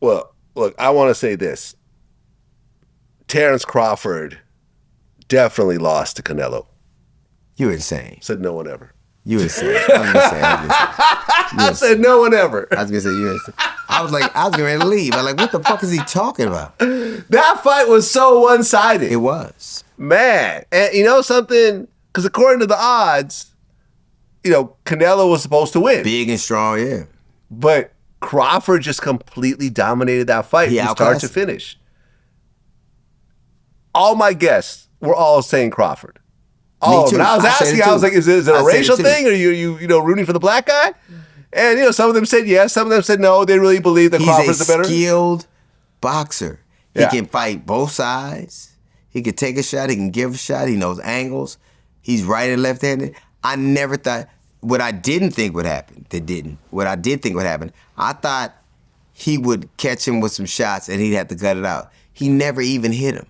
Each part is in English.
Well, look, I want to say this. Terence Crawford definitely lost to Canelo. You insane. Said no one ever. You insane. I said no one ever. I was gonna say you insane. I was getting ready to leave. I was like, what the fuck is he talking about? That fight was so one-sided. It was. Man. And you know something? Because according to the odds, Canelo was supposed to win. Big and strong, yeah. But Crawford just completely dominated that fight from start to finish. All my guests were all saying Crawford. Oh, but I was asking, I was like, is it a racial thing? Or are you rooting for the black guy? And, some of them said yes. Some of them said no. They really believe that Crawford's the better. He's a skilled boxer. He can fight both sides. He can take a shot. He can give a shot. He knows angles. He's right and left-handed. I never thought, what I didn't think would happen, what I did think would happen, I thought he would catch him with some shots and he'd have to gut it out. He never even hit him.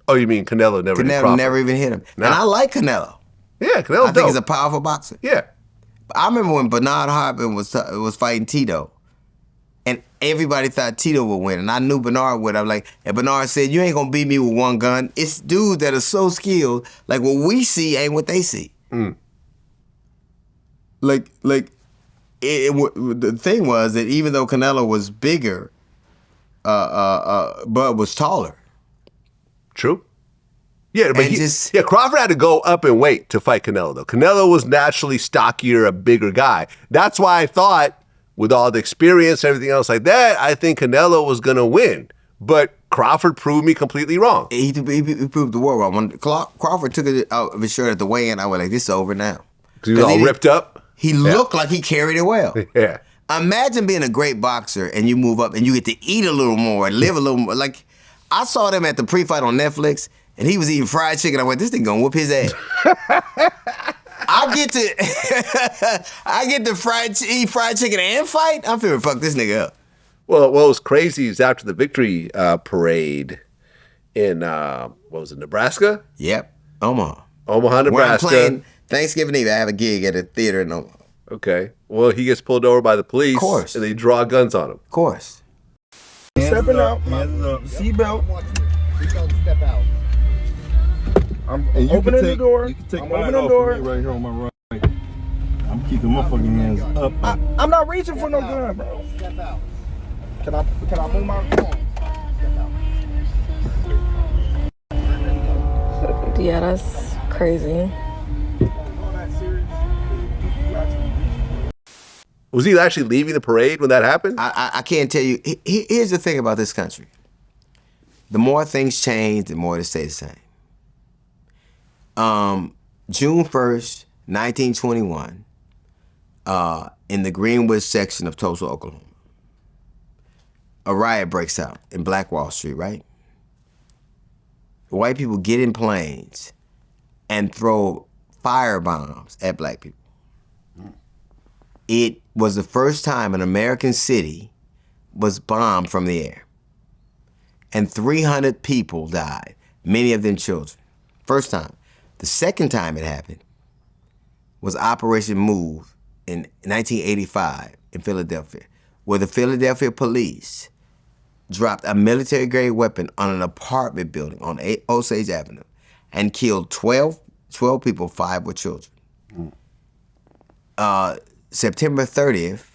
Oh, you mean Canelo never hit Crawford? Canelo never even hit him. No. And I like Canelo. Yeah, Canelo's I think he's a powerful boxer. Yeah. I remember when Bernard Hopkins was fighting Tito, and everybody thought Tito would win, and I knew Bernard would. I'm like, and Bernard said, you ain't gonna beat me with one gun. It's dudes that are so skilled, like what we see ain't what they see. Mm. The thing was that even though Canelo was bigger, Bud was taller. True. Yeah, but Crawford had to go up in weight to fight Canelo, though. Canelo was naturally stockier, a bigger guy. That's why I thought, with all the experience and everything else like that, I think Canelo was going to win. But Crawford proved me completely wrong. He proved the world wrong. When Crawford took it out of his shirt at the weigh-in, I was like, this is over now. Because he was all ripped up? He looked like he carried it well. Yeah. Imagine being a great boxer and you move up and you get to eat a little more and live a little more. Like, I saw them at the pre-fight on Netflix, and he was eating fried chicken. I went, this thing gonna whoop his ass. I get to eat fried chicken and fight? I'm finna fuck this nigga up. Well, what was crazy is after the victory parade in, Nebraska? Yep, Omaha, Nebraska. Where I'm playing Thanksgiving Eve. I have a gig at a theater in Omaha. Okay. Well, he gets pulled over by the police. Of course. And they draw guns on him. Of course. Stepping out, seatbelt. Seatbelt, step out. I'm opening the door. You can take I'm mine opening off the door. of me right here on my right. I'm keeping my fucking hands up. I'm not reaching for no gun, bro. Step out. Can I move my phone? Yeah, that's crazy. Was he actually leaving the parade when that happened? I can't tell you. Here's the thing about this country. The more things change, the more they stay the same. June 1st, 1921, in the Greenwood section of Tulsa, Oklahoma, a riot breaks out in Black Wall Street, right? White people get in planes and throw fire bombs at black people. It was the first time an American city was bombed from the air. And 300 people died, many of them children. First time. The second time it happened was Operation Move in 1985 in Philadelphia, where the Philadelphia police dropped a military-grade weapon on an apartment building on Osage Avenue and killed 12 people, 5 were children. September 30th,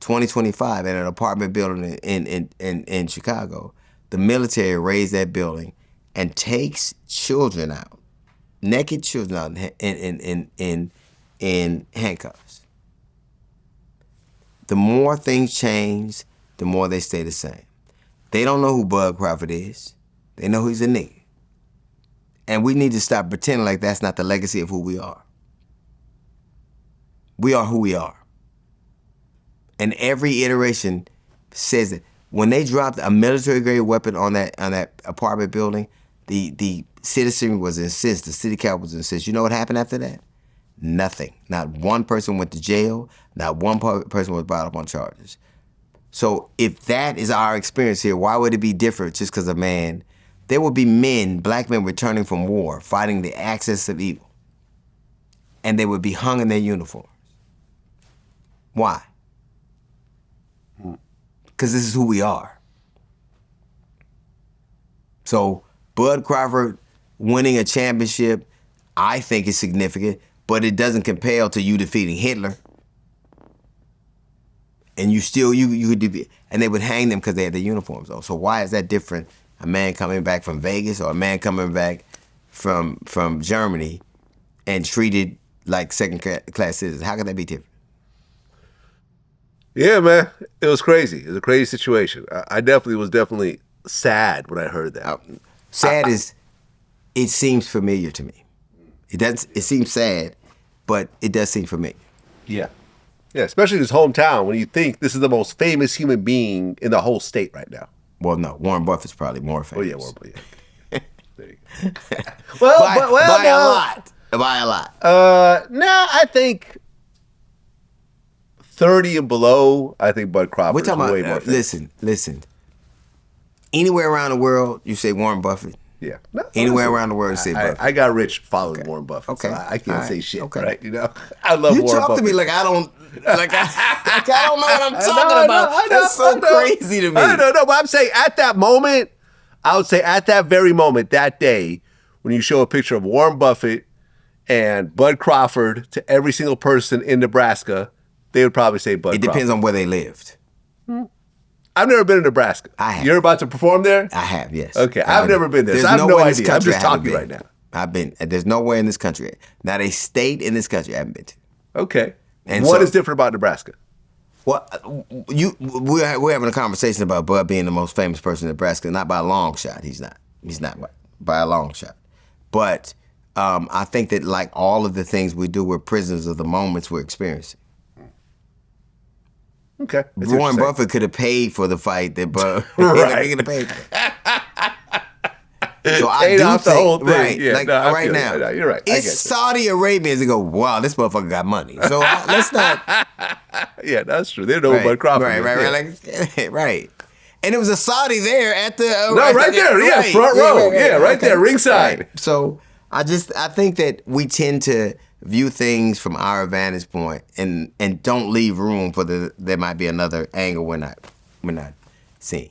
2025, at an apartment building in Chicago, the military raised that building and takes children out, naked children out in handcuffs. The more things change, the more they stay the same. They don't know who Bud Crawford is. They know he's a nigga. And we need to stop pretending like that's not the legacy of who we are. We are who we are. And every iteration says that when they dropped a military-grade weapon on that apartment building, the citizenry was incensed, the city council was incensed. You know what happened after that? Nothing. Not one person went to jail. Not one person was brought up on charges. So if that is our experience here, why would it be different just because of man? There would be men, black men returning from war, fighting the axis of evil. And they would be hung in their uniforms. Why? because this is who we are. So Bud Crawford winning a championship, I think is significant, but it doesn't compare to you defeating Hitler. And you could defeat, and they would hang them because they had their uniforms on. So why is that different? A man coming back from Vegas or a man coming back from Germany and treated like second-class citizens? How could that be different? Yeah, man, it was crazy. It was a crazy situation. I was definitely sad when I heard that. Sad is, it seems familiar to me. It seems sad, but it does seem familiar. Yeah. Yeah, especially in his hometown when you think this is the most famous human being in the whole state right now. Well, no, Warren Buffett's probably more famous. Oh, yeah, Warren Buffett. Yeah. There you go. By a lot. By a lot. No, I think 30 and below, I think Bud Crawford We're talking is way about, more famous. listen. Anywhere around the world, you say Warren Buffett. Yeah. No, Anywhere around the world, you say Buffett. I got rich following Warren Buffett. Okay. So I can't say shit, Okay. right? You know, I love You Warren talk Buffett. to me like I don't, like I don't know what I'm talking about. I know, That's so crazy to me. I don't know, but I'm saying at that moment, I would say at that very moment, that day, when you show a picture of Warren Buffett and Bud Crawford to every single person in Nebraska, they would probably say Bud Crawford. It depends on where they lived. I've never been to Nebraska. I have. You're about to perform there? I have, yes. Okay, I've never been there, There's so I have no nowhere in this idea. I'm country just I haven't talking been. right now. I've been. There's nowhere in this country, not a state in this country I haven't been to. Okay. And What so- is different about Nebraska? Well, we're having a conversation about Bud being the most famous person in Nebraska, not by a long shot. He's not. He's not by a long shot. But I think that like all of the things we do, we're prisoners of the moments we're experiencing. Okay. That's Warren interesting. Buffett could have paid for the fight that Bud Right. he could have paid for. So I Paid do off the think, whole thing. right, Yeah, like no, I right feel now, it. No, you're right. I It's get you. Saudi Arabians that go, wow, this motherfucker got money. So let's not. Yeah, that's true. They know Right, Bud Crawford. right, is. right, Yeah. right, right. And it was a Saudi there at the No, right there, yeah, front row. Yeah, right there, ringside. Right. So I think that we tend to view things from our vantage point and don't leave room for there might be another angle we're not seeing.